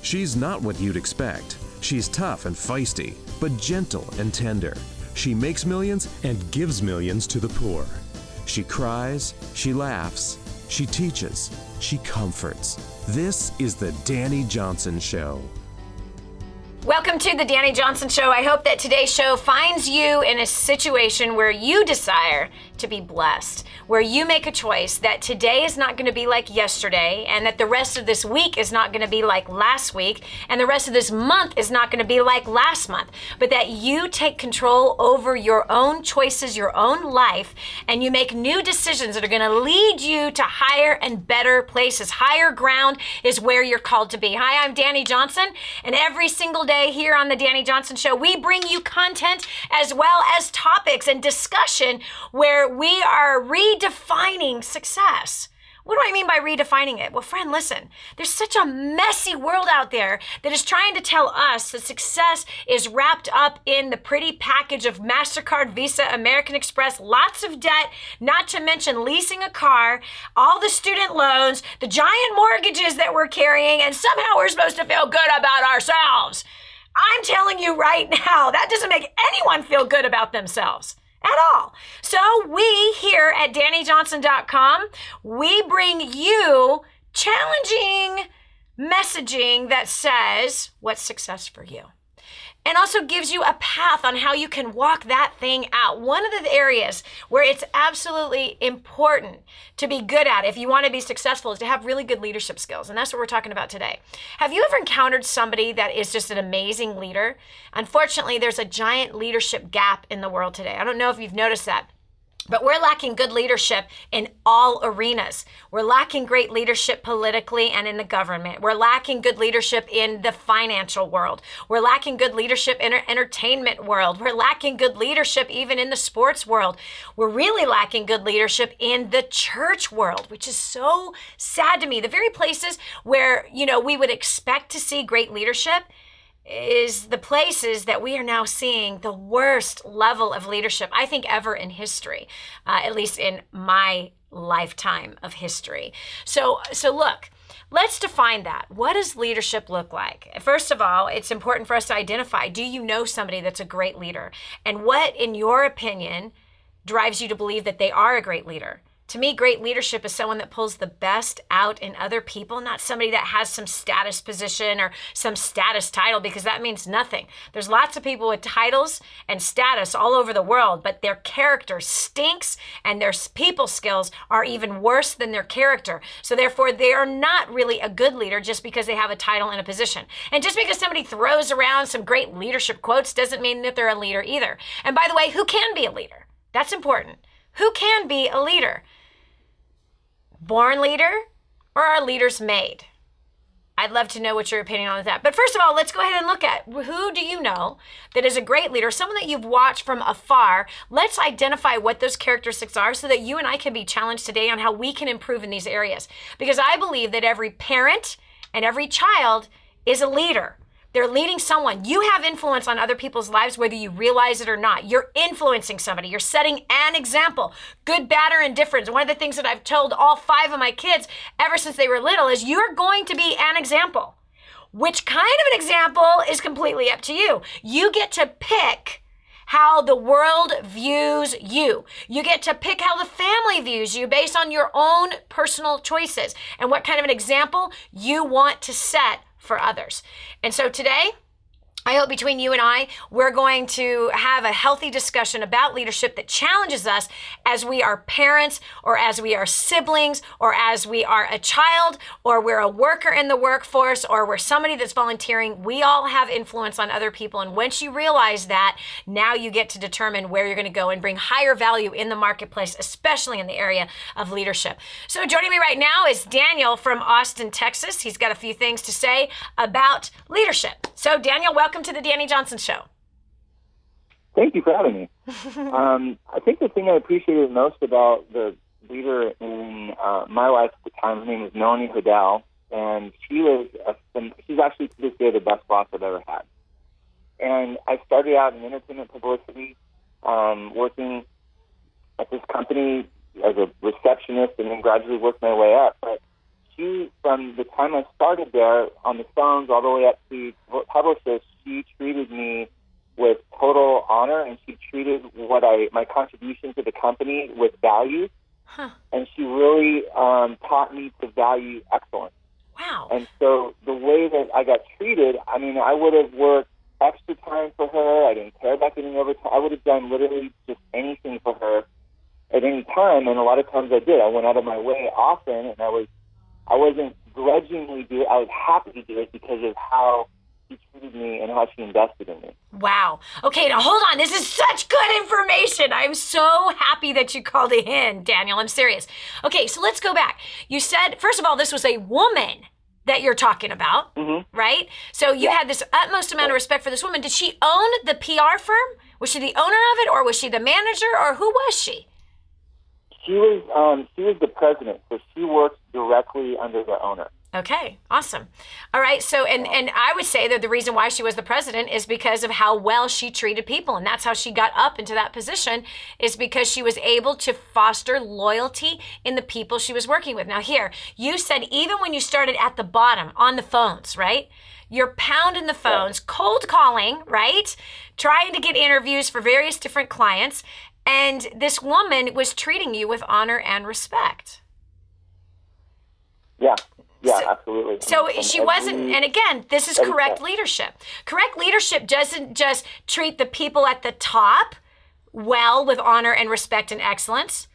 She's not what you'd expect. She's tough and feisty, but gentle and tender. She makes millions and gives millions to the poor. She cries, she laughs, she teaches, she comforts. This is the Dani Johnson Show. Welcome to the Dani Johnson Show. I hope that today's show finds you in a situation where you desire to be blessed, where you make a choice that today is not going to be like yesterday, and that the rest of this week is not going to be like last week, and the rest of this month is not going to be like last month, but that you take control over your own choices, your own life, and you make new decisions that are going to lead you to higher and better places. Higher ground is where you're called to be. Hi, I'm Dani Johnson, and every single day here on the Dani Johnson Show, we bring you content as well as topics and discussion where we are redefining success. What do I mean by redefining it? Well, friend, listen, there's such a messy world out there that is trying to tell us that success is wrapped up in the pretty package of MasterCard, Visa, American Express, lots of debt, not to mention leasing a car, all the student loans, the giant mortgages that we're carrying, and somehow we're supposed to feel good about ourselves. I'm telling you right now, that doesn't make anyone feel good about themselves at all. So we here at DaniJohnson.com, we bring you challenging messaging that says, what's success for you? And also gives you a path on how you can walk that thing out. One of the areas where it's absolutely important to be good at if you want to be successful is to have really good leadership skills. And that's what we're talking about today. Have you ever encountered somebody that is just an amazing leader? Unfortunately, there's a giant leadership gap in the world today. I don't know if you've noticed that. But we're lacking good leadership in all arenas. We're lacking great leadership politically and in the government. We're lacking good leadership in the financial world. We're lacking good leadership in our entertainment world. We're lacking good leadership even in the sports world. We're really lacking good leadership in the church world, which is so sad to me. The very places where, we would expect to see great leadership is the places that we are now seeing the worst level of leadership, I think, ever in history, at least in my lifetime of history. So look, let's define that. What does leadership look like? First of all, it's important for us to identify, do you know somebody that's a great leader? And what, in your opinion, drives you to believe that they are a great leader? To me, great leadership is someone that pulls the best out in other people, not somebody that has some status position or some status title, because that means nothing. There's lots of people with titles and status all over the world, but their character stinks and their people skills are even worse than their character. So therefore, they are not really a good leader just because they have a title and a position. And just because somebody throws around some great leadership quotes doesn't mean that they're a leader either. And by the way, who can be a leader? That's important. Who can be a leader? Born leader or are leaders made? I'd love to know what your opinion on that. But first of all, let's go ahead and look at who do you know that is a great leader, someone that you've watched from afar. Let's identify what those characteristics are so that you and I can be challenged today on how we can improve in these areas. Because I believe that every parent and every child is a leader. They're leading someone. You have influence on other people's lives, whether you realize it or not. You're influencing somebody. You're setting an example, good, bad, or indifferent. One of the things that I've told all 5 of my kids ever since they were little is you're going to be an example. Which kind of an example is completely up to you. You get to pick how the world views you. You get to pick how the family views you based on your own personal choices and what kind of an example you want to set for others. And so today, I hope between you and I, we're going to have a healthy discussion about leadership that challenges us as we are parents or as we are siblings or as we are a child or we're a worker in the workforce or we're somebody that's volunteering. We all have influence on other people. And once you realize that, now you get to determine where you're going to go and bring higher value in the marketplace, especially in the area of leadership. So joining me right now is Daniel from Austin, Texas. He's got a few things to say about leadership. So Daniel, welcome to the Dani Johnson Show. Thank you for having me. I think the thing I appreciated most about the leader in my life at the time, her name was Melanie Hodel, and she's actually to this day the best boss I've ever had. And I started out in entertainment publicity, working at this company as a receptionist and then gradually worked my way up. But she, from the time I started there on the phones all the way up to publicist, she treated me with total honor, and she treated my contribution to the company with value. Huh. And she really taught me to value excellence. Wow. And so the way that I got treated, I mean, I would have worked extra time for her. I didn't care about getting overtime. I would have done literally just anything for her at any time, and a lot of times I did. I went out of my way often, and I wasn't grudgingly do it. I was happy to do it because of how she treated me and how she invested in me. Wow. Okay, now hold on. This is such good information. I'm so happy that you called it in, Daniel. I'm serious. Okay, so let's go back. You said, first of all, this was a woman that you're talking about, right? So you had this utmost amount of respect for this woman. Did she own the PR firm? Was she the owner of it, or was she the manager, or who was she? She was the president, so she worked directly under the owner. Okay, awesome. All right, so and I would say that the reason why she was the president is because of how well she treated people, and that's how she got up into that position, is because she was able to foster loyalty in the people she was working with. Now here, you said even when you started at the bottom on the phones, right? You're pounding the phones, cold calling, right? Trying to get interviews for various different clients, and this woman was treating you with honor and respect. Yeah. Yeah, absolutely. So she wasn't, and again, this is correct leadership. Correct leadership doesn't just treat the people at the top well with honor and respect and excellence,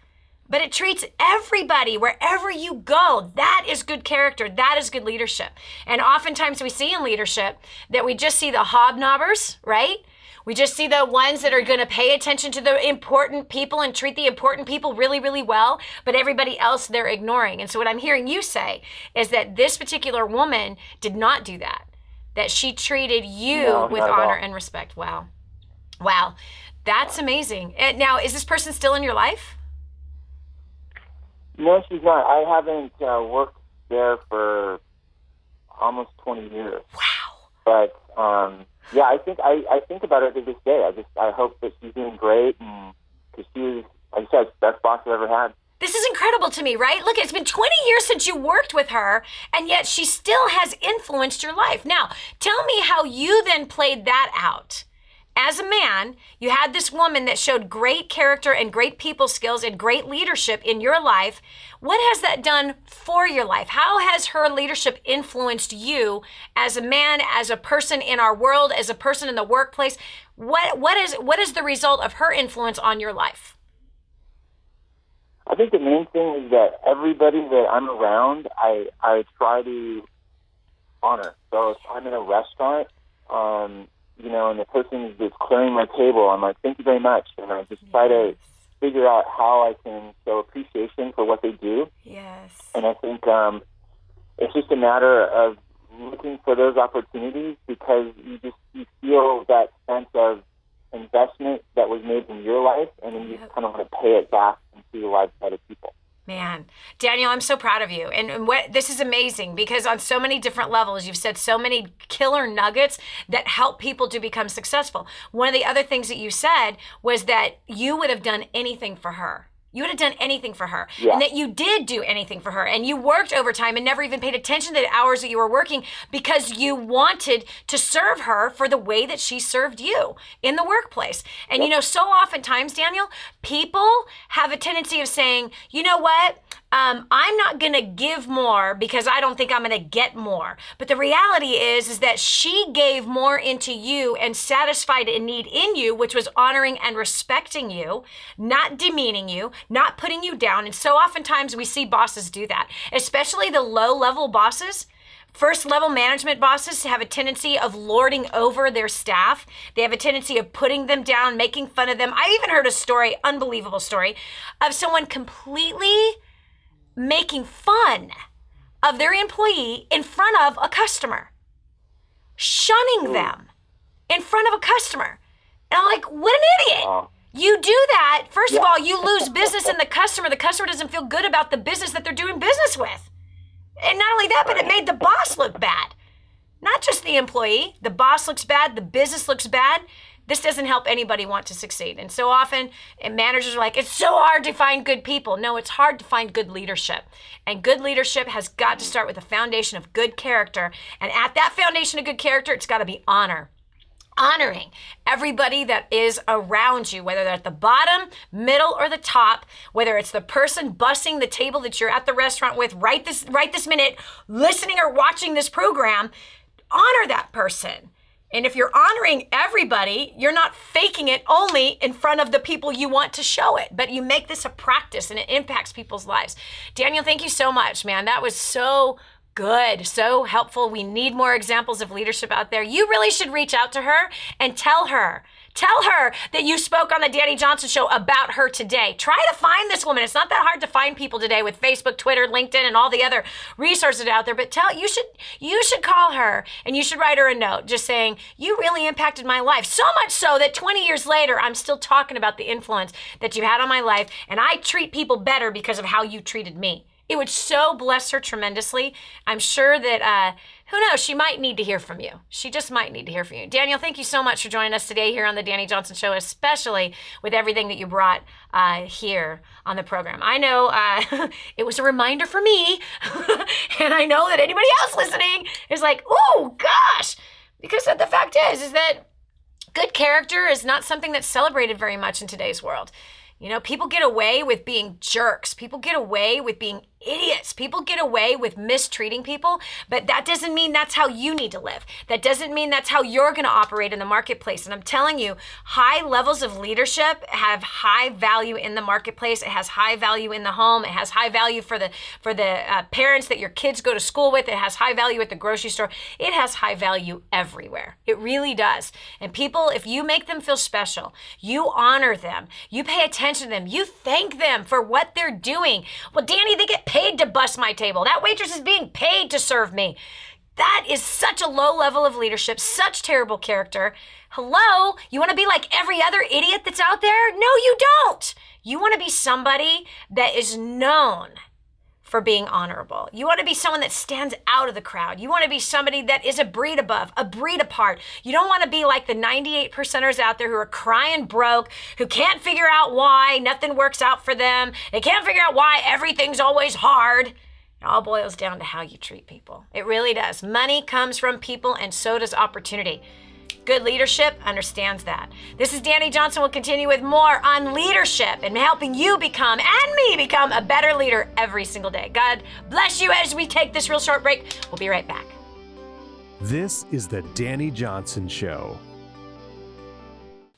but it treats everybody wherever you go. That is good character. That is good leadership. And oftentimes we see in leadership that we just see the hobnobbers, right? We just see the ones that are going to pay attention to the important people and treat the important people really, really well, but everybody else they're ignoring. And so what I'm hearing you say is that this particular woman did not do that she treated you with honor and respect. Wow. Wow. That's amazing. And now, is this person still in your life? No, she's not. I haven't worked there for almost 20 years. Wow. But, yeah, I think about her to this day. I hope that she's doing great, and because she was, like I said, the best boss I've ever had. This is incredible to me, right? Look, it's been 20 years since you worked with her, and yet she still has influenced your life. Now, tell me how you then played that out. As a man, you had this woman that showed great character and great people skills and great leadership in your life. What has that done for your life? How has her leadership influenced you as a man, as a person in our world, as a person in the workplace? What is the result of her influence on your life? I think the main thing is that everybody that I'm around, I try to honor. So if I'm in a restaurant, and the person that's clearing my table, I'm like, thank you very much. And I just try to figure out how I can show appreciation for what they do. Yes. And I think it's just a matter of looking for those opportunities, because you feel that sense of investment that was made in your life, and then you kind of want to pay it back into the lives of other people. Man, Daniel, I'm so proud of you. And this is amazing, because on so many different levels, you've said so many killer nuggets that help people to become successful. One of the other things that you said was that you would have done anything for her. You would have done anything for her. Yeah. And that you did do anything for her. And you worked overtime and never even paid attention to the hours that you were working, because you wanted to serve her for the way that she served you in the workplace. And so oftentimes, Daniel, people have a tendency of saying, you know what? I'm not going to give more because I don't think I'm going to get more. But the reality is that she gave more into you and satisfied a need in you, which was honoring and respecting you, not demeaning you, not putting you down. And so oftentimes we see bosses do that, especially the low-level bosses. First-level management bosses have a tendency of lording over their staff. They have a tendency of putting them down, making fun of them. I even heard a story, unbelievable story, of someone completely making fun of their employee in front of a customer, shunning them in front of a customer. And I'm like, what an idiot. You do that, first of all, you lose business in the customer. The customer doesn't feel good about the business that they're doing business with. And not only that, but it made the boss look bad. Not just the employee, the boss looks bad, the business looks bad, this doesn't help anybody want to succeed. And so often managers are like, it's so hard to find good people. No, it's hard to find good leadership. And good leadership has got to start with a foundation of good character. And at that foundation of good character, it's got to be honor. Honoring everybody that is around you, whether they're at the bottom, middle, or the top, whether it's the person bussing the table that you're at the restaurant with right this minute, listening or watching this program, honor that person. And if you're honoring everybody, you're not faking it only in front of the people you want to show it, but you make this a practice and it impacts people's lives. Daniel, thank you so much, man. That was so good, so helpful. We need more examples of leadership out there. You really should reach out to her and tell her that you spoke on the Dani Johnson Show about her today. Try to find this woman. It's not that hard to find people today with Facebook, Twitter, LinkedIn, and all the other resources out there. But you should call her and you should write her a note just saying, you really impacted my life. So much so that 20 years later, I'm still talking about the influence that you had on my life. And I treat people better because of how you treated me. It would so bless her tremendously. I'm sure that, who knows, she might need to hear from you. She just might need to hear from you. Daniel, thank you so much for joining us today here on the Dani Johnson Show, especially with everything that you brought here on the program. I know it was a reminder for me, and I know that anybody else listening is like, oh, gosh, because the fact is that good character is not something that's celebrated very much in today's world. You know, people get away with being jerks. People get away with being idiots. People get away with mistreating people, but that doesn't mean that's how you need to live. That doesn't mean that's how you're going to operate in the marketplace. And I'm telling you, high levels of leadership have high value in the marketplace. It has high value in the home. It has high value for the parents that your kids go to school with. It has high value at the grocery store. It has high value everywhere. It really does. And people, if you make them feel special, you honor them, you pay attention to them, you thank them for what they're doing. Well, Dani, they get paid to bus my table. That waitress is being paid to serve me. That is such a low level of leadership, such terrible character. Hello? You want to be like every other idiot that's out there? No, you don't. You want to be somebody that is known for being honorable. You want to be someone that stands out of the crowd. You want to be somebody that is a breed above, a breed apart. You don't want to be like the 98%ers out there who are crying broke, who can't figure out why nothing works out for them. They can't figure out why everything's always hard. It all boils down to how you treat people. It really does. Money comes from people, and so does opportunity. Good leadership understands that. This is Dani Johnson. We'll continue with more on leadership and helping you become, and me become, a better leader every single day. God bless you as we take this real short break. We'll be right back. This is the Dani Johnson Show.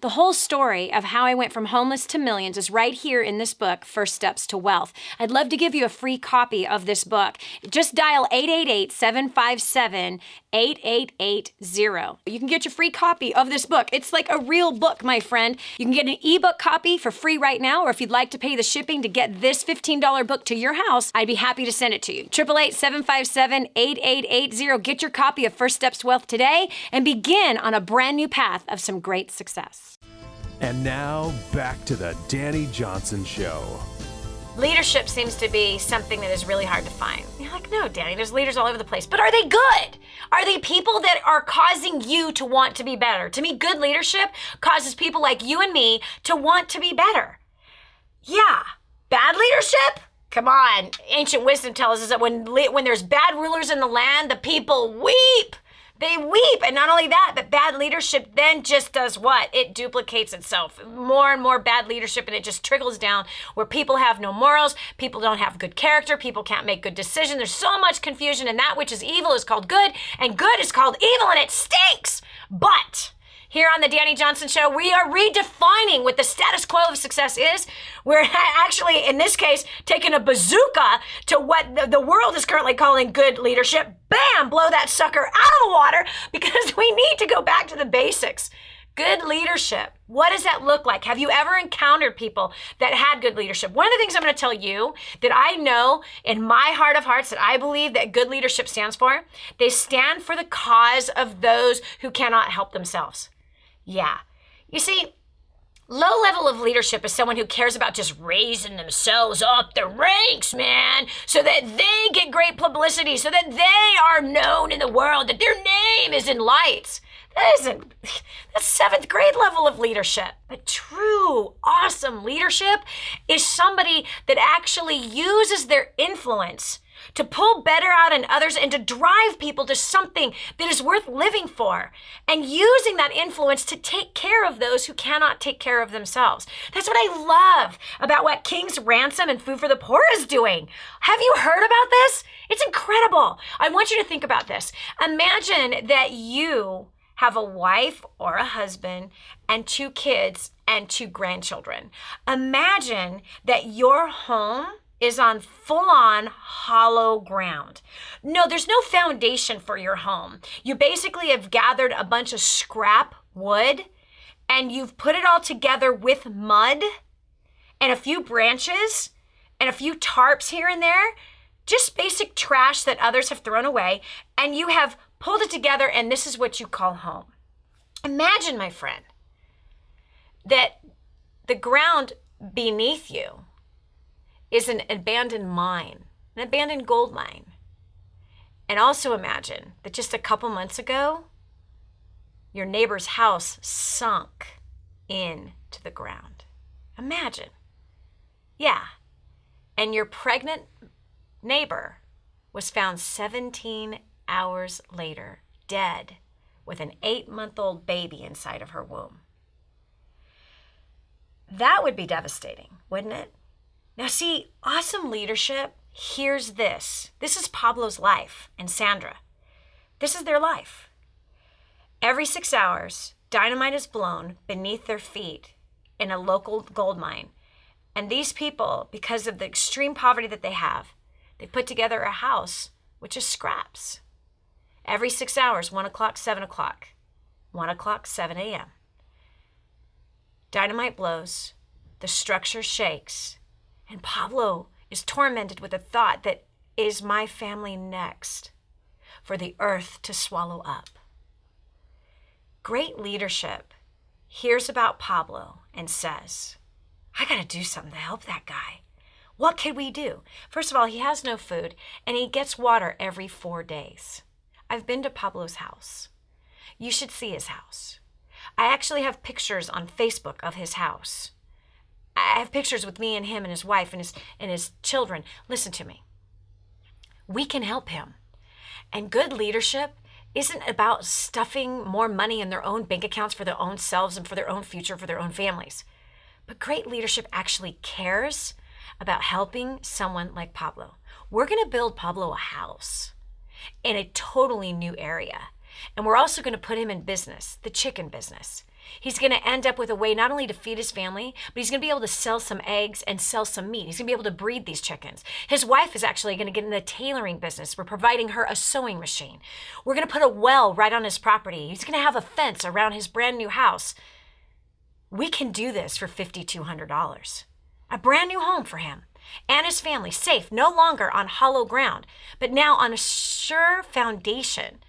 The whole story of how I went from homeless to millions is right here in this book, First Steps to Wealth. I'd love to give you a free copy of this book. Just dial 888-757-8880. You can get your free copy of this book. It's like a real book, my friend. You can get an ebook copy for free right now, or if you'd like to pay the shipping to get this $15 book to your house, I'd be happy to send it to you. 888-757-8880. Get your copy of First Steps to Wealth today and begin on a brand new path of some great success. And now, back to the Dani Johnson Show. Leadership seems to be something that is really hard to find. You're like, no, Dani, there's leaders all over the place. But are they good? Are they people that are causing you to want to be better? To me, good leadership causes people like you and me to want to be better. Yeah. Bad leadership? Come on. Ancient wisdom tells us that when there's bad rulers in the land, the people weep. They weep. And not only that, but bad leadership then just does what? It duplicates itself. More and more bad leadership, and it just trickles down where people have no morals, people don't have good character, people can't make good decisions. There's so much confusion, and that which is evil is called good, and good is called evil, and it stinks. But here on the Dani Johnson Show, we are redefining what the status quo of success is. We're actually, in this case, taking a bazooka to what the world is currently calling good leadership. Bam! Blow that sucker out of the water, because we need to go back to the basics. Good leadership. What does that look like? Have you ever encountered people that had good leadership? One of the things I'm going to tell you that I know in my heart of hearts that I believe that good leadership stands for, they stand for the cause of those who cannot help themselves. Yeah. You see, Low level of leadership is someone who cares about just raising themselves up the ranks, man, so that they get great publicity, so that they are known in the world, that their name is in lights. That's seventh grade level of leadership. But true, awesome leadership is somebody that actually uses their influence to pull better out in others and to drive people to something that is worth living for, and using that influence to take care of those who cannot take care of themselves. That's what I love about what King's Ransom and Food for the Poor is doing. Have you heard about this? It's incredible. I want you to think about this. Imagine that you have a wife or a husband and 2 kids and 2 grandchildren. Imagine that your home is on full-on hollow ground. No, there's no foundation for your home. You basically have gathered a bunch of scrap wood and you've put it all together with mud and a few branches and a few tarps here and there, just basic trash that others have thrown away, and you have pulled it together, and this is what you call home. Imagine, my friend, that the ground beneath you is an abandoned mine, an abandoned gold mine. And also imagine that just a couple months ago, your neighbor's house sunk into the ground. Imagine. Yeah. And your pregnant neighbor was found 17 hours later, dead, with an 8-month-old baby inside of her womb. That would be devastating, wouldn't it? Now see, awesome leadership, here's this. This is Pablo's life and Sandra. This is their life. Every 6 hours, dynamite is blown beneath their feet in a local gold mine. And these people, because of the extreme poverty that they have, they put together a house with just scraps. Every 6 hours, 1 o'clock, 7 o'clock, 1 o'clock, 7 a.m. Dynamite blows, the structure shakes, and Pablo is tormented with the thought that, is my family next for the earth to swallow up? Great leadership hears about Pablo and says, I gotta do something to help that guy. What can we do? First of all, he has no food and he gets water every 4 days. I've been to Pablo's house. You should see his house. I actually have pictures on Facebook of his house. I have pictures with me and him and his wife and his children. Listen to me. We can help him. And good leadership isn't about stuffing more money in their own bank accounts for their own selves and for their own future, for their own families. But great leadership actually cares about helping someone like Pablo. We're going to build Pablo a house in a totally new area. And we're also going to put him in business, the chicken business. He's going to end up with a way not only to feed his family, but he's going to be able to sell some eggs and sell some meat. He's going to be able to breed these chickens. His wife is actually going to get in the tailoring business. We're providing her a sewing machine. We're going to put a well right on his property. He's going to have a fence around his brand new house. We can do this for $5,200. A brand new home for him and his family, safe, no longer on hollow ground, but now on a sure foundation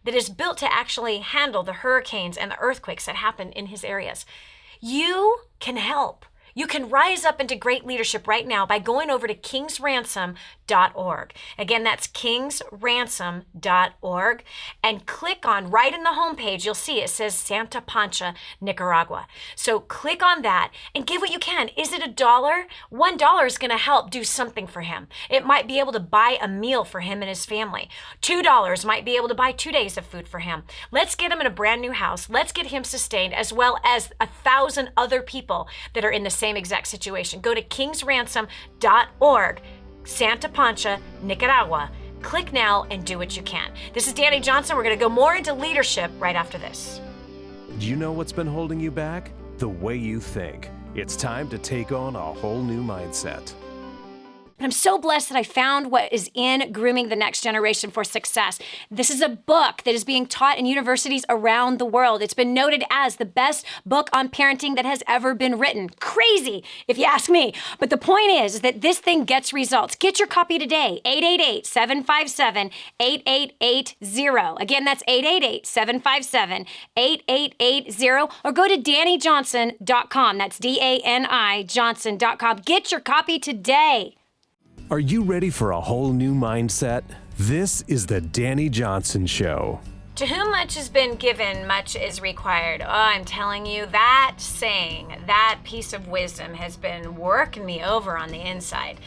that is built to actually handle the hurricanes and the earthquakes that happen in his areas. You can help. You can rise up into great leadership right now by going over to kingsransom.org. Again, that's kingsransom.org. And click on, right in the homepage, you'll see it says Santa Pancha, Nicaragua. So click on that and give what you can. Is it $1? $1 is going to help do something for him. It might be able to buy a meal for him and his family. $2 might be able to buy 2 days of food for him. Let's get him in a brand new house. Let's get him sustained, as well as 1,000 other people that are in the same exact situation. Go to kingsransom.org, Santa Pancha, Nicaragua. Click now and do what you can. This is Dani Johnson. We're going to go more into leadership right after this. Do you know what's been holding you back? The way you think. It's time to take on a whole new mindset. But I'm so blessed that I found what is in Grooming the Next Generation for Success. This is a book that is being taught in universities around the world. It's been noted as the best book on parenting that has ever been written. Crazy, if you ask me. But the point is that this thing gets results. Get your copy today, 888-757-8880. Again, that's 888-757-8880. Or go to DaniJohnson.com. That's DANI Johnson.com. Get your copy today. Are you ready for a whole new mindset? This is the Dani Johnson Show. To whom much has been given, much is required. Oh, I'm telling you, that saying, that piece of wisdom has been working me over on the inside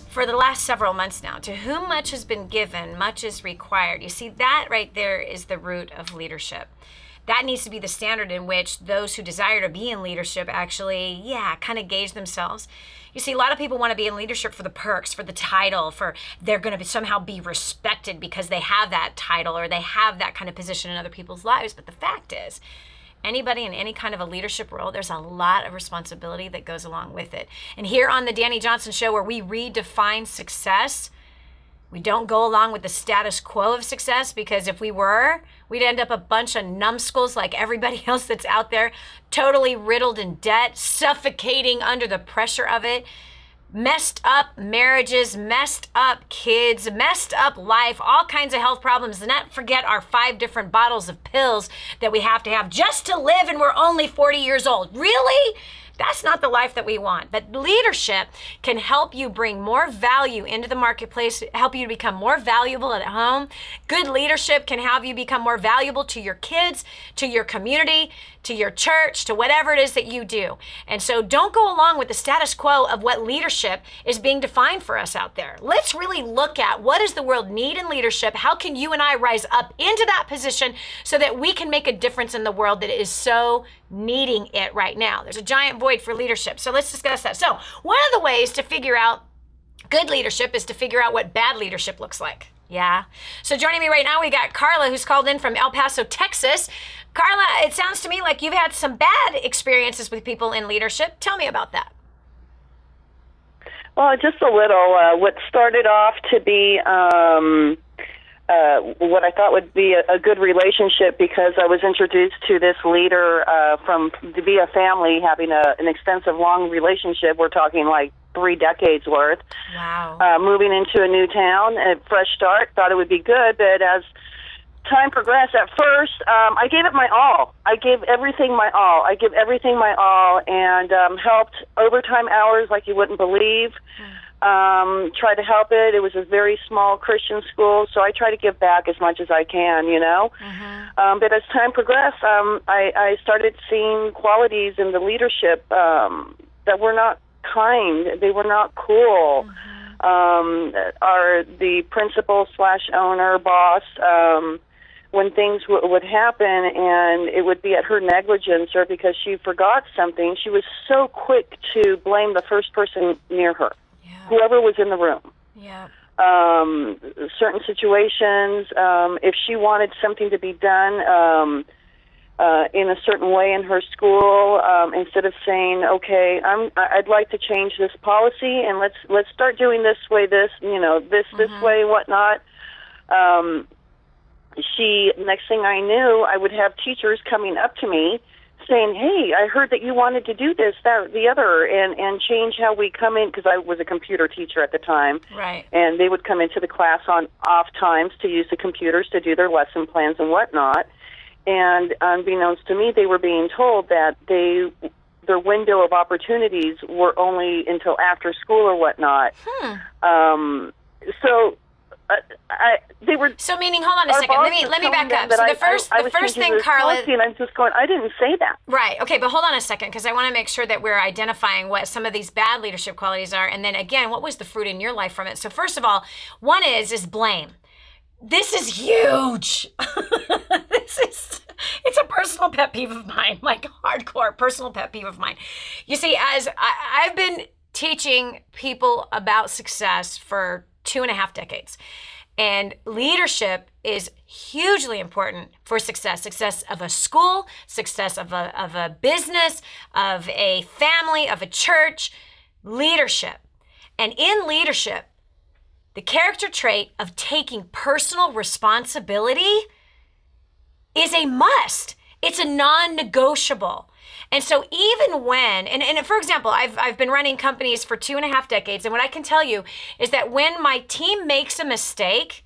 for the last several months now. To whom much has been given, much is required. You see, that right there is the root of leadership. That needs to be the standard in which those who desire to be in leadership actually, kind of gauge themselves. You see, a lot of people want to be in leadership for the perks, for the title, for they're going to somehow be respected because they have that title or they have that kind of position in other people's lives. But the fact is, anybody in any kind of a leadership role, there's a lot of responsibility that goes along with it. And here on the Dani Johnson Show, where we redefine success, we don't go along with the status quo of success, because if we were, we'd end up a bunch of numbskulls like everybody else that's out there, totally riddled in debt, suffocating under the pressure of it, messed up marriages, messed up kids, messed up life, all kinds of health problems, and not forget our 5 different bottles of pills that we have to have just to live, and we're only 40 years old. Really? That's not the life that we want. But leadership can help you bring more value into the marketplace, help you to become more valuable at home. Good leadership can have you become more valuable to your kids, to your community, to your church, to whatever it is that you do. And so don't go along with the status quo of what leadership is being defined for us out there. Let's really look at what does the world need in leadership? How can you and I rise up into that position so that we can make a difference in the world that is so needing it right now? There's a giant void for leadership. So let's discuss that. So one of the ways to figure out good leadership is to figure out what bad leadership looks like. Yeah. So joining me right now, we got Carla, who's called in from El Paso, Texas. Carla, it sounds to me like you've had some bad experiences with people in leadership. Tell me about that. Well, just a little. What started off to be what I thought would be a good relationship, because I was introduced to this leader to be a family having an extensive, long relationship. We're talking like 3 decades worth. Wow. Moving into a new town, a fresh start, thought it would be good, but as time progressed, at first, I gave it my all. I gave everything my all. And helped overtime hours like you wouldn't believe. Try to help it. It was a very small Christian school, so I try to give back as much as I can, you know. But as time progressed, I started seeing qualities in the leadership that were not kind. They were not cool. The principal / owner, boss, when things would happen and it would be at her negligence or because she forgot something, she was so quick to blame the first person near her. Whoever was in the room. Yeah. Certain situations, if she wanted something to be done in a certain way in her school, instead of saying, "Okay, I'd like to change this policy and let's start doing this way, this way, whatnot." Next thing I knew, I would have teachers coming up to me saying, "Hey, I heard that you wanted to do this, that, the other, and change how we come in," because I was a computer teacher at the time. Right. And they would come into the class on off times to use the computers to do their lesson plans and whatnot. And unbeknownst to me, they were being told that their window of opportunities were only until after school or whatnot. They were. So meaning, hold on a second. Let me back up. So the first thing, Carla. And I'm just going, I didn't say that. Right. Okay, but hold on a second, because I want to make sure that we're identifying what some of these bad leadership qualities are, and then again, what was the fruit in your life from it? So first of all, one is blame. This is huge. It's a personal pet peeve of mine, like hardcore personal pet peeve of mine. You see, as I've been teaching people about success for 2.5 decades. And leadership is hugely important for success of a school, success of a business, of a family, of a church, leadership. And in leadership, the character trait of taking personal responsibility is a must. It's a non-negotiable. And so even when, and for example, I've been running companies for 2.5 decades, and what I can tell you is that when my team makes a mistake,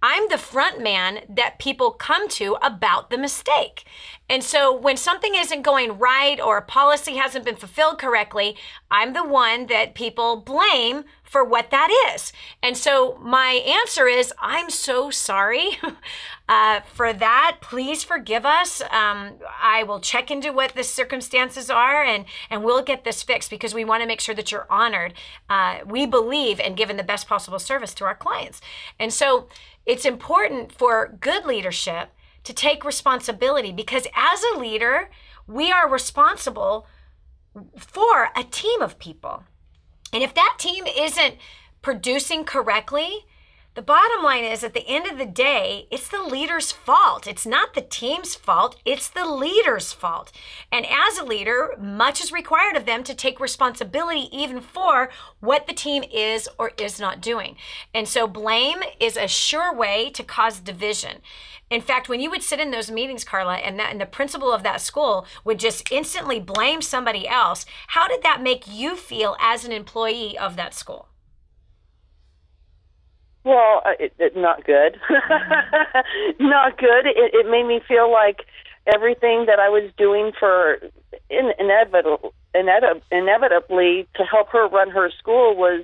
I'm the front man that people come to about the mistake. And so when something isn't going right or a policy hasn't been fulfilled correctly, I'm the one that people blame for what that is. And so my answer is, I'm so sorry for that. Please forgive us. I will check into what the circumstances are, and we'll get this fixed, because we want to make sure that you're honored. We believe in giving the best possible service to our clients. And so it's important for good leadership to take responsibility, because as a leader, we are responsible for a team of people. And if that team isn't producing correctly, the bottom line is, at the end of the day, it's the leader's fault. It's not the team's fault. It's the leader's fault. And as a leader, much is required of them to take responsibility even for what the team is or is not doing. And so blame is a sure way to cause division. In fact, when you would sit in those meetings, Carla, and the principal of that school would just instantly blame somebody else, how did that make you feel as an employee of that school? Well, not good. Not good. It made me feel like everything that I was doing for inevitably to help her run her school was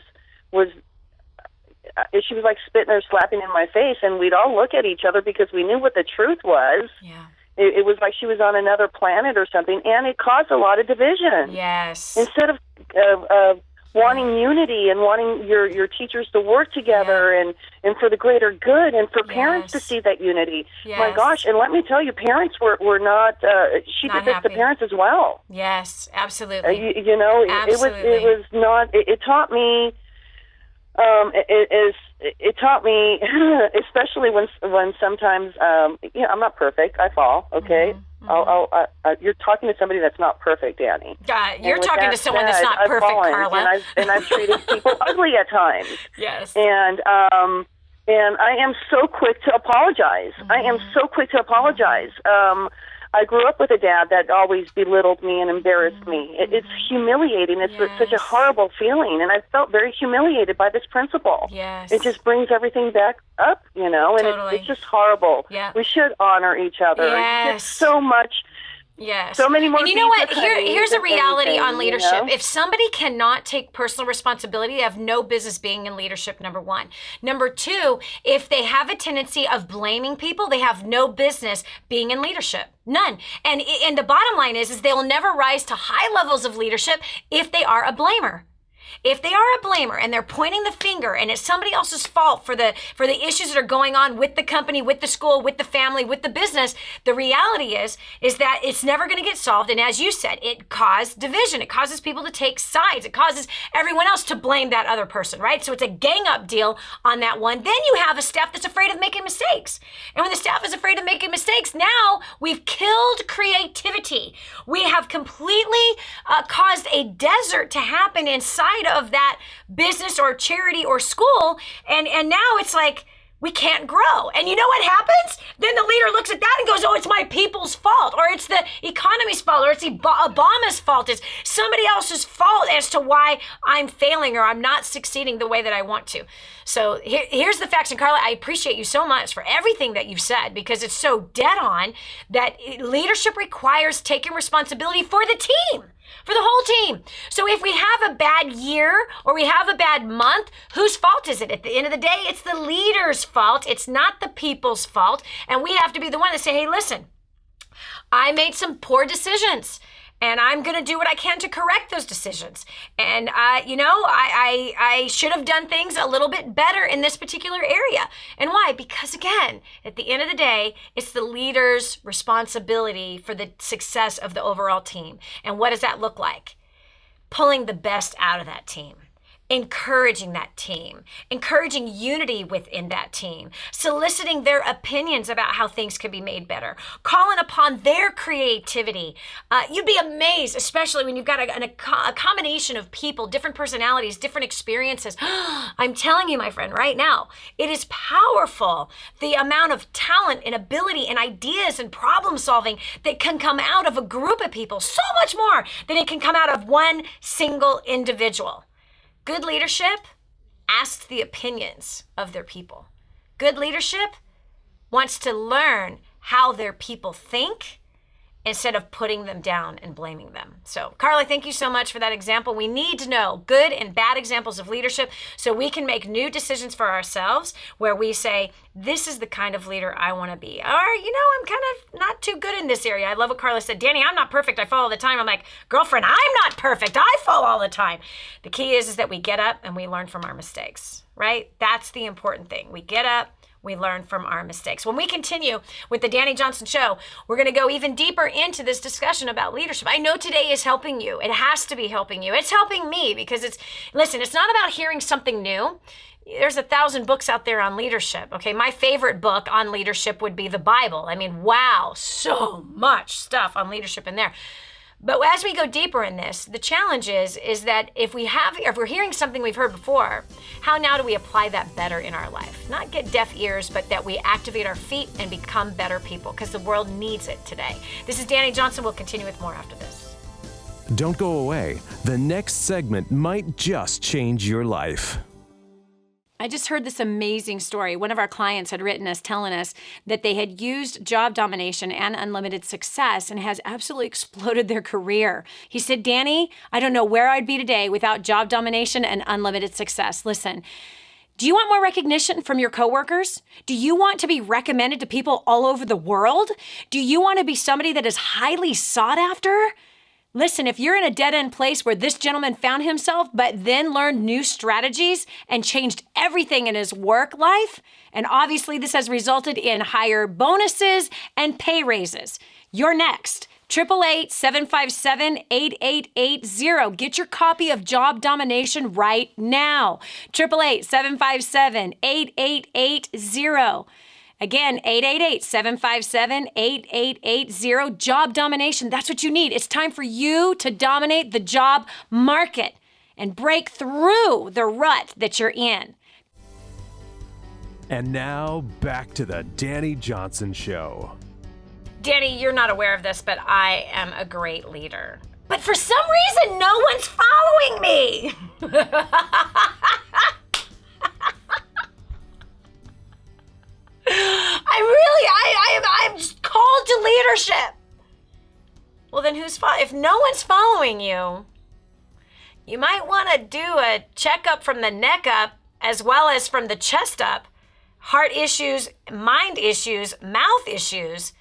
she was like spitting or slapping in my face, and we'd all look at each other because we knew what the truth was. Yeah. It was like she was on another planet or something, and it caused a lot of division. Yes. Instead of wanting unity and wanting your teachers to work together and for the greater good, and for parents to see that unity. Yes. My gosh, and let me tell you, parents were not, she Not did this happy. to parents as well. Yes, absolutely. You know, it was not, it taught me, it taught me, especially when sometimes, I'm not perfect, I fall, okay? Mm-hmm. You're talking to somebody that's not perfect, Dani. You're talking to someone that's not perfect, fallen, Carla. And I've treated people ugly at times. Yes. And I am so quick to apologize. Mm-hmm. I am so quick to apologize. I grew up with a dad that always belittled me and embarrassed me. It's humiliating. It's such a horrible feeling, and I felt very humiliated by this principal. Yes. It just brings everything back up, and it's just horrible. Yeah. We should honor each other. Yes. It's so much. Yes. So many more. And you know what? Here's a reality anything, on leadership. If somebody cannot take personal responsibility, they have no business being in leadership, number one. Number two, if they have a tendency of blaming people, they have no business being in leadership. None. And the bottom line is they'll never rise to high levels of leadership if they are a blamer. If they are a blamer and they're pointing the finger and it's somebody else's fault for the issues that are going on with the company, with the school, with the family, with the business, the reality is that it's never going to get solved. And as you said, it caused division. It causes people to take sides. It causes everyone else to blame that other person, right? So it's a gang up deal on that one. Then you have a staff that's afraid of making mistakes. And when the staff is afraid of making mistakes, now we've killed creativity. We have completely caused a desert to happen inside of that business or charity or school, and now it's like we can't grow. And you know what happens? Then the leader looks at that and goes, oh, it's my people's fault, or it's the economy's fault, or it's Obama's fault, it's somebody else's fault as to why I'm failing or I'm not succeeding the way that I want to. So here's the facts. And Carla, I appreciate you so much for everything that you've said, because it's so dead on that leadership requires taking responsibility for the team. For the whole team. So if we have a bad year or we have a bad month, whose fault is it? At the end of the day, it's the leader's fault. It's not the people's fault. And we have to be the one to say, hey, listen, I made some poor decisions, and I'm going to do what I can to correct those decisions. And, I should have done things a little bit better in this particular area. And why? Because, again, at the end of the day, it's the leader's responsibility for the success of the overall team. And what does that look like? Pulling the best out of that team. encouraging that team, encouraging unity within that team, soliciting their opinions about how things could be made better, calling upon their creativity. You'd be amazed, especially when you've got a combination of people, different personalities, different experiences. I'm telling you, my friend, right now, it is powerful, the amount of talent and ability and ideas and problem solving that can come out of a group of people, so much more than it can come out of one single individual. Good leadership asks the opinions of their people. Good leadership wants to learn how their people think instead of putting them down and blaming them. So, Carla, thank you so much for that example. We need to know good and bad examples of leadership so we can make new decisions for ourselves where we say, this is the kind of leader I want to be. Or, I'm kind of not too good in this area. I love what Carla said. Dani, I'm not perfect. I fall all the time. I'm like, girlfriend, I'm not perfect. I fall all the time. The key is that we get up and we learn from our mistakes, right? That's the important thing. We get up, we learn from our mistakes. When we continue with the Dani Johnson Show, we're going to go even deeper into this discussion about leadership. I know today is helping you. It has to be helping you. It's helping me because it's not about hearing something new. There's 1,000 books out there on leadership. Okay, my favorite book on leadership would be the Bible. I mean, wow, so much stuff on leadership in there. But as we go deeper in this, the challenge is that if we're hearing something we've heard before, how now do we apply that better in our life? Not get deaf ears, but that we activate our feet and become better people because the world needs it today. This is Dani Johnson. We'll continue with more after this. Don't go away. The next segment might just change your life. I just heard this amazing story. One of our clients had written us telling us that they had used job domination and unlimited success and has absolutely exploded their career. He said, Dani, I don't know where I'd be today without job domination and unlimited success. Listen, do you want more recognition from your coworkers? Do you want to be recommended to people all over the world? Do you want to be somebody that is highly sought after? Listen, if you're in a dead-end place where this gentleman found himself, but then learned new strategies and changed everything in his work life, and obviously this has resulted in higher bonuses and pay raises, you're next. 888-757-8880. Get your copy of Job Domination right now. 888-757-8880. Again, 888-757-8880. Job domination. That's what you need. It's time for you to dominate the job market and break through the rut that you're in. And now, back to the Dani Johnson Show. Dani, you're not aware of this, but I am a great leader. But for some reason, no one's following me. I'm called to leadership. Well, then if no one's following you, you might want to do a checkup from the neck up as well as from the chest up. Heart issues, mind issues, mouth issues.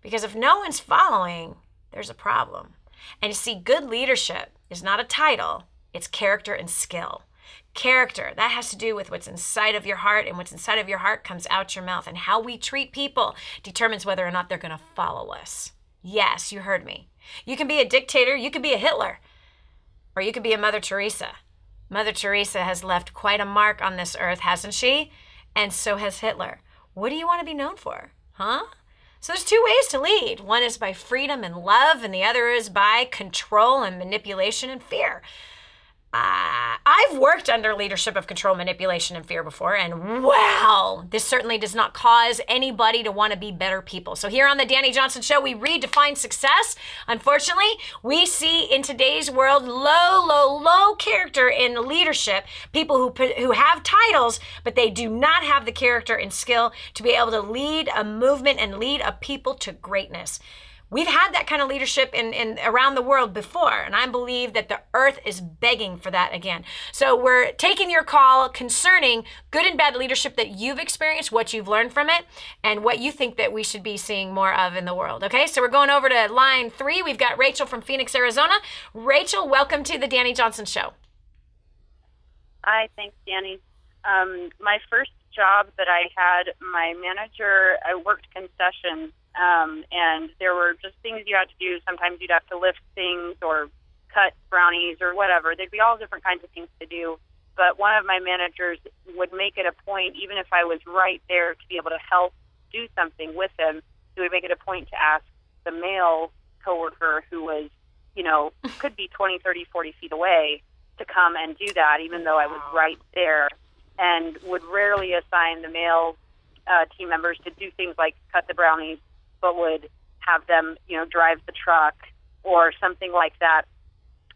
Because if no one's following, there's a problem. And you see, good leadership is not a title, it's character and skill. Character, that has to do with what's inside of your heart, and what's inside of your heart comes out your mouth. And how we treat people determines whether or not they're going to follow us. Yes, you heard me. You can be a dictator, you can be a Hitler, or you could be a Mother Teresa. Mother Teresa has left quite a mark on this earth, hasn't she? And so has Hitler. What do you want to be known for? Huh? So there's two ways to lead. One is by freedom and love, and the other is by control and manipulation and fear. I've worked under leadership of control, manipulation, and fear before, and wow, this certainly does not cause anybody to want to be better people. So here on the Dani Johnson Show, we redefine success. Unfortunately, we see in today's world low character in leadership, people who have titles, but they do not have the character and skill to be able to lead a movement and lead a people to greatness. We've had that kind of leadership in around the world before, and I believe that the earth is begging for that again. So we're taking your call concerning good and bad leadership that you've experienced, what you've learned from it, and what you think that we should be seeing more of in the world. Okay, so we're going over to line 3. We've got Rachel from Phoenix, Arizona. Rachel, welcome to the Dani Johnson Show. Hi, thanks, Dani. My first job that I had, my manager, I worked concessions. And there were just things you had to do. Sometimes you'd have to lift things or cut brownies or whatever. There'd be all different kinds of things to do. but one of my managers would make it a point, even if I was right there to be able to help do something with him, he would make it a point to ask the male coworker who was, could be 20, 30, 40 feet away to come and do that, even though I was right there, and would rarely assign the male team members to do things like cut the brownies, but would have them, drive the truck or something like that.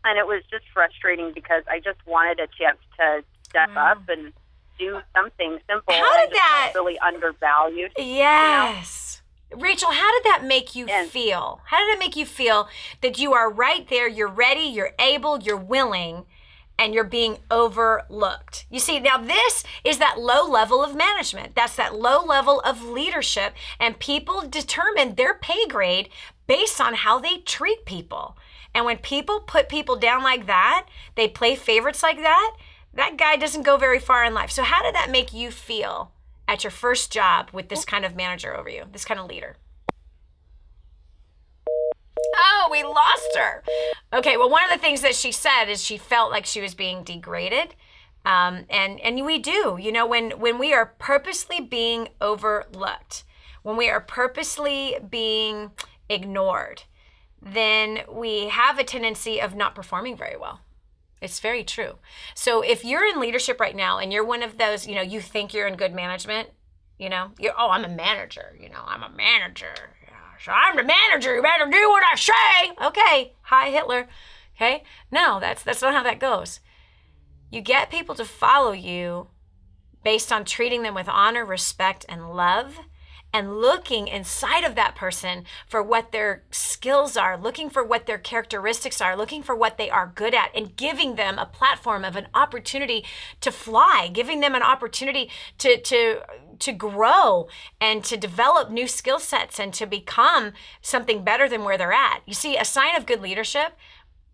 And it was just frustrating because I just wanted a chance to step up and do something simple. How did that felt really undervalued? Yes. Rachel, how did that make you feel? How did it make you feel that you are right there, you're ready, you're able, you're willing, and you're being overlooked? You see, now this is that low level of management. That's that low level of leadership, and people determine their pay grade based on how they treat people. And when people put people down like that, they play favorites like that, that guy doesn't go very far in life. So how did that make you feel at your first job with this kind of manager over you, this kind of leader? Oh, we lost her. Okay, well, one of the things that she said is she felt like she was being degraded. And we do, when we are purposely being overlooked, when we are purposely being ignored, then we have a tendency of not performing very well. It's very true. So if you're in leadership right now and you're one of those, you think you're in good management, I'm a manager, I'm a manager. So I'm the manager, you better do what I say. Okay, hi Hitler. Okay, no, that's not how that goes. You get people to follow you based on treating them with honor, respect, and love, and looking inside of that person for what their skills are, looking for what their characteristics are, looking for what they are good at, and giving them a platform of an opportunity to fly, giving them an opportunity to grow and to develop new skill sets and to become something better than where they're at. You see, a sign of good leadership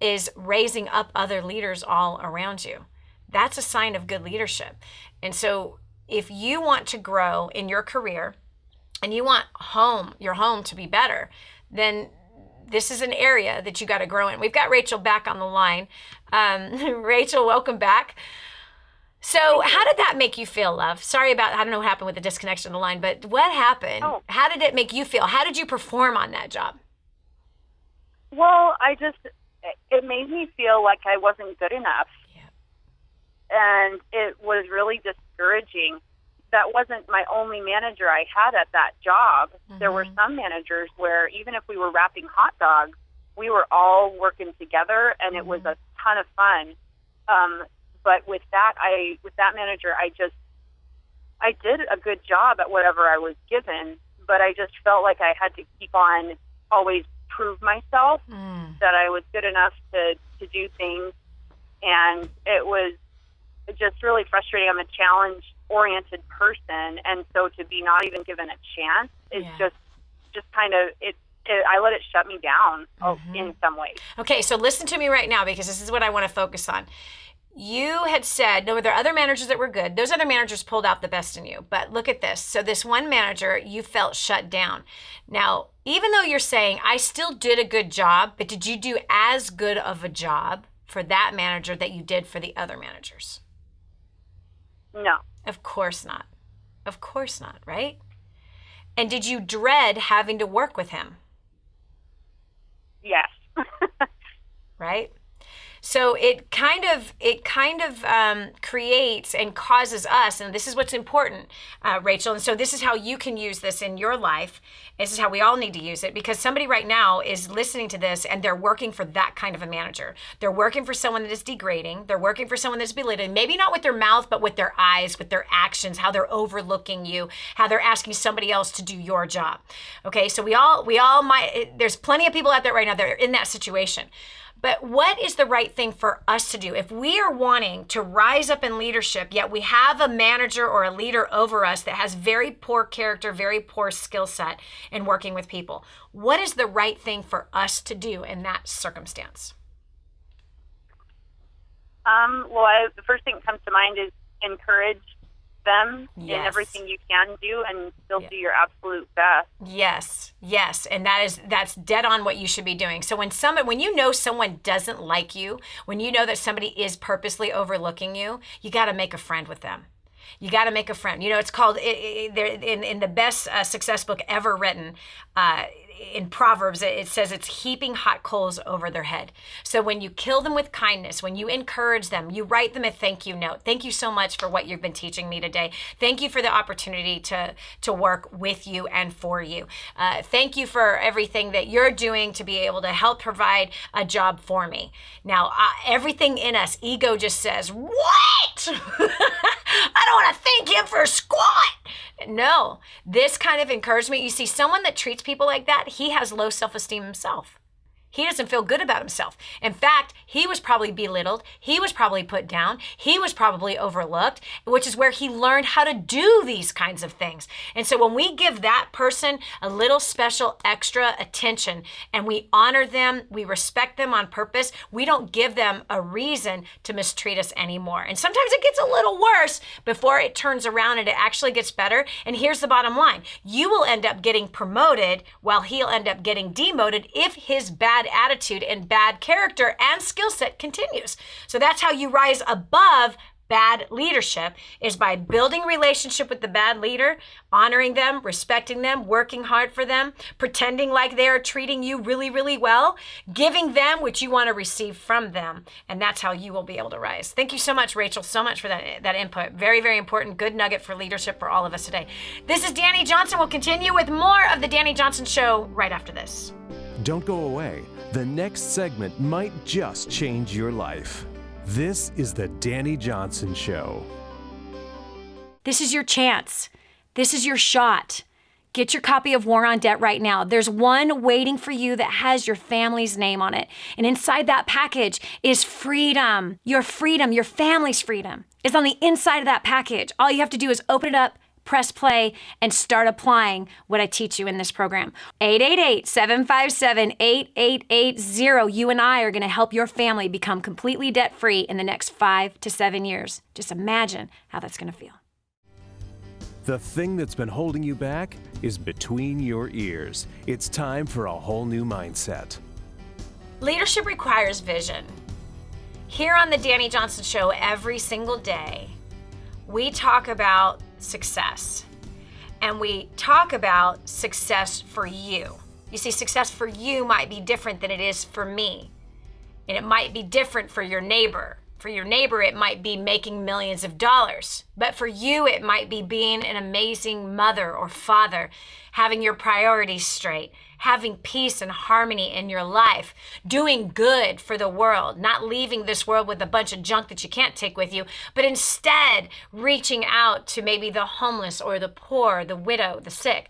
is raising up other leaders all around you. That's a sign of good leadership. And so if you want to grow in your career, and you want your home to be better, then this is an area that you got to grow in. We've got Rachel back on the line. Rachel, welcome back. So how did that make you feel, love? Sorry I don't know what happened with the disconnection on the line, but what happened? Oh. How did it make you feel? How did you perform on that job? Well, it made me feel like I wasn't good enough. Yeah. And it was really discouraging. That wasn't my only manager I had at that job. Mm-hmm. There were some managers where even if we were wrapping hot dogs, we were all working together, and it was a ton of fun. But with that manager, I did a good job at whatever I was given, but I just felt like I had to keep on always prove myself that I was good enough to do things, and it was just really frustrating. I'm a challenge-oriented person, and so to be not even given a chance is just kind of I let it shut me down in some ways. Okay, so listen to me right now, because this is what I want to focus on. You had said, no, there are other managers that were good. Those other managers pulled out the best in you. But look at this. So this one manager, you felt shut down. Now, even though you're saying, I still did a good job, but did you do as good of a job for that manager that you did for the other managers? No. Of course not. Of course not, right? And did you dread having to work with him? Yes. Right? So it kind of creates and causes us, and this is what's important, Rachel, and so this is how you can use this in your life. This is how we all need to use it, because somebody right now is listening to this and they're working for that kind of a manager. They're working for someone that is degrading. They're working for someone that's belittling, maybe not with their mouth, but with their eyes, with their actions, how they're overlooking you, how they're asking somebody else to do your job. Okay, so we all might, there's plenty of people out there right now that are in that situation. But what is the right thing for us to do? If we are wanting to rise up in leadership, yet we have a manager or a leader over us that has very poor character, very poor skill set in working with people, what is the right thing for us to do in that circumstance? The first thing that comes to mind is encourage them in Yes. everything you can do and still do your absolute best. Yes, yes, and that's dead on what you should be doing. So when you know someone doesn't like you, when you know that somebody is purposely overlooking you, you got to make a friend with them. You got to make a friend. You know, it's called in the best success book ever written. In Proverbs, it says it's heaping hot coals over their head. So when you kill them with kindness, when you encourage them, you write them a thank you note. Thank you so much for what you've been teaching me today. Thank you for the opportunity to work with you and for you. Thank you for everything that you're doing to be able to help provide a job for me. Now, everything in us, ego just says, what? I don't want to thank him for squat. No, this kind of encouragement, you see, someone that treats people like that, he has low self-esteem himself. He doesn't feel good about himself. In fact, he was probably belittled. He was probably put down. He was probably overlooked, which is where he learned how to do these kinds of things. And so when we give that person a little special extra attention and we honor them, we respect them on purpose, we don't give them a reason to mistreat us anymore. And sometimes it gets a little worse before it turns around and it actually gets better. And here's the bottom line. You will end up getting promoted while he'll end up getting demoted if his bad attitude and bad character and skill set continues. So that's how you rise above bad leadership, is by building relationship with the bad leader, honoring them, respecting them, working hard for them, pretending like they are treating you really, really well, giving them what you want to receive from them. And that's how you will be able to rise. Thank you so much, Rachel, so much for that input. Very, very important. Good nugget for leadership for all of us today. This is Dani Johnson. We'll continue with more of the Dani Johnson Show right after this. Don't go away. The next segment might just change your life. This is the Dani Johnson Show. This is your chance. This is your shot. Get your copy of War on Debt right now. There's one waiting for you that has your family's name on it. And inside that package is freedom. Your family's freedom is on the inside of that package. All you have to do is open it up, press play, and start applying what I teach you in this program. 888-757-8880. You and I are going to help your family become completely debt-free in the next 5 to 7 years. Just imagine how that's going to feel. The thing that's been holding you back is between your ears. It's time for a whole new mindset. Leadership requires vision. Here on the Dani Johnson Show every single day, we talk about success. And we talk about success for you. You see, success for you might be different than it is for me. And it might be different for your neighbor. For your neighbor, it might be making millions of dollars. But for you, it might be being an amazing mother or father, having your priorities straight, having peace and harmony in your life, doing good for the world, not leaving this world with a bunch of junk that you can't take with you, but instead reaching out to maybe the homeless or the poor, the widow, the sick.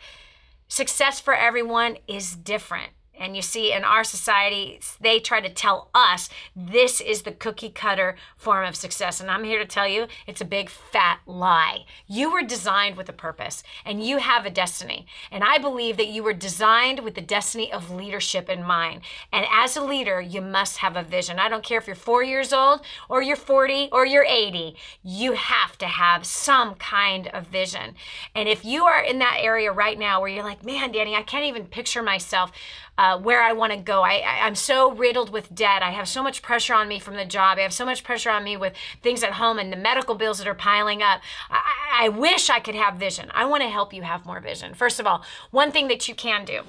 Success for everyone is different. And you see, in our society, they try to tell us this is the cookie cutter form of success. And I'm here to tell you, it's a big fat lie. You were designed with a purpose and you have a destiny. And I believe that you were designed with the destiny of leadership in mind. And as a leader, you must have a vision. I don't care if you're 4 years old or you're 40 or you're 80. You have to have some kind of vision. And if you are in that area right now where you're like, man, Dani, I can't even picture myself where I want to go. I'm so riddled with debt. I have so much pressure on me from the job. I have so much pressure on me with things at home and the medical bills that are piling up. I wish I could have vision. I want to help you have more vision. First of all, one thing that you can do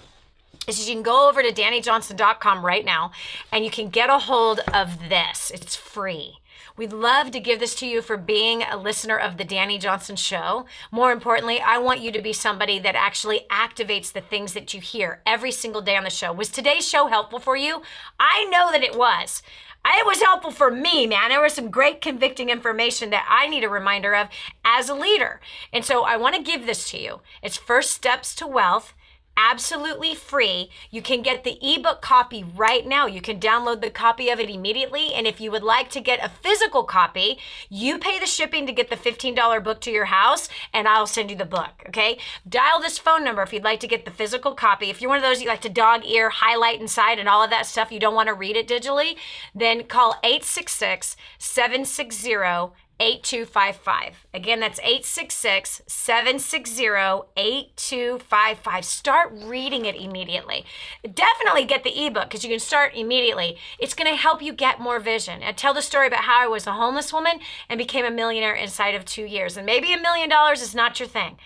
is you can go over to DaniJohnson.com right now and you can get a hold of this. It's free. We'd love to give this to you for being a listener of the Dani Johnson Show. More importantly, I want you to be somebody that actually activates the things that you hear every single day on the show. Was today's show helpful for you? I know that it was. It was helpful for me, man. There was some great convicting information that I need a reminder of as a leader. And so I want to give this to you. It's First Steps to Wealth. Absolutely free. You can get the ebook copy right now. You can download the copy of it immediately. And if you would like to get a physical copy, you pay the shipping to get the $15 book to your house, and I'll send you the book, okay? Dial this phone number if you'd like to get the physical copy. If you're one of those you like to dog ear, highlight inside, and all of that stuff, you don't want to read it digitally, then call 866-760 8255. Again, that's 866-760-8255. Start reading it immediately. Definitely get the ebook because you can start immediately. It's going to help you get more vision. I tell the story about how I was a homeless woman and became a millionaire inside of 2 years. And maybe $1 million is not your thing.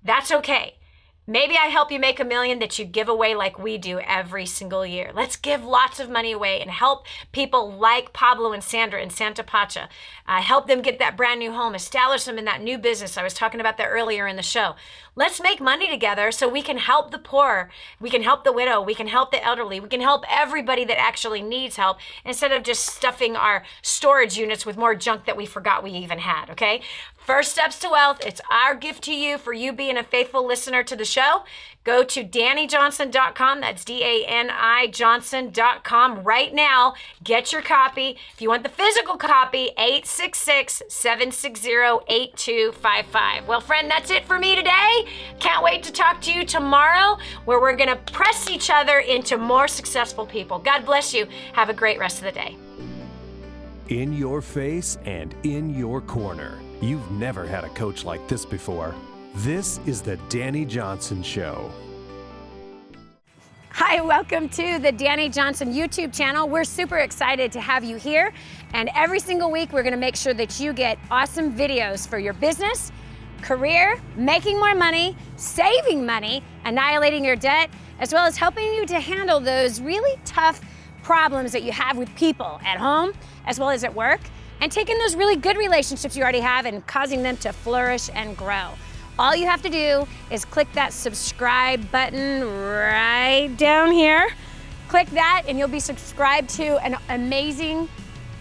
That's okay. Maybe I help you make $1 million that you give away like we do every single year. Let's give lots of money away and help people like Pablo and Sandra in Santa Pacha. Help them get that brand new home, establish them in that new business. I was talking about that earlier in the show. Let's make money together so we can help the poor, we can help the widow, we can help the elderly, we can help everybody that actually needs help instead of just stuffing our storage units with more junk that we forgot we even had, okay? First Steps to Wealth, it's our gift to you for you being a faithful listener to the show. Go to DaniJohnson.com. That's DANI Johnson.com right now. Get your copy. If you want the physical copy, 866-760-8255. Well, friend, that's it for me today. Can't wait to talk to you tomorrow where we're going to press each other into more successful people. God bless you. Have a great rest of the day. In your face and in your corner. You've never had a coach like this before. This is the Dani Johnson Show. Hi, welcome to the Dani Johnson YouTube channel. We're super excited to have you here. And every single week, we're gonna make sure that you get awesome videos for your business, career, making more money, saving money, annihilating your debt, as well as helping you to handle those really tough problems that you have with people at home, as well as at work, and taking those really good relationships you already have and causing them to flourish and grow. All you have to do is click that subscribe button right down here. Click that and you'll be subscribed to an amazing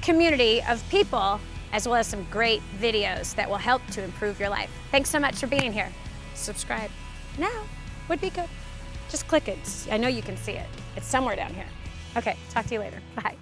community of people as well as some great videos that will help to improve your life. Thanks so much for being here. Subscribe now would be good. Just click it. I know you can see it. It's somewhere down here. Okay, talk to you later. Bye.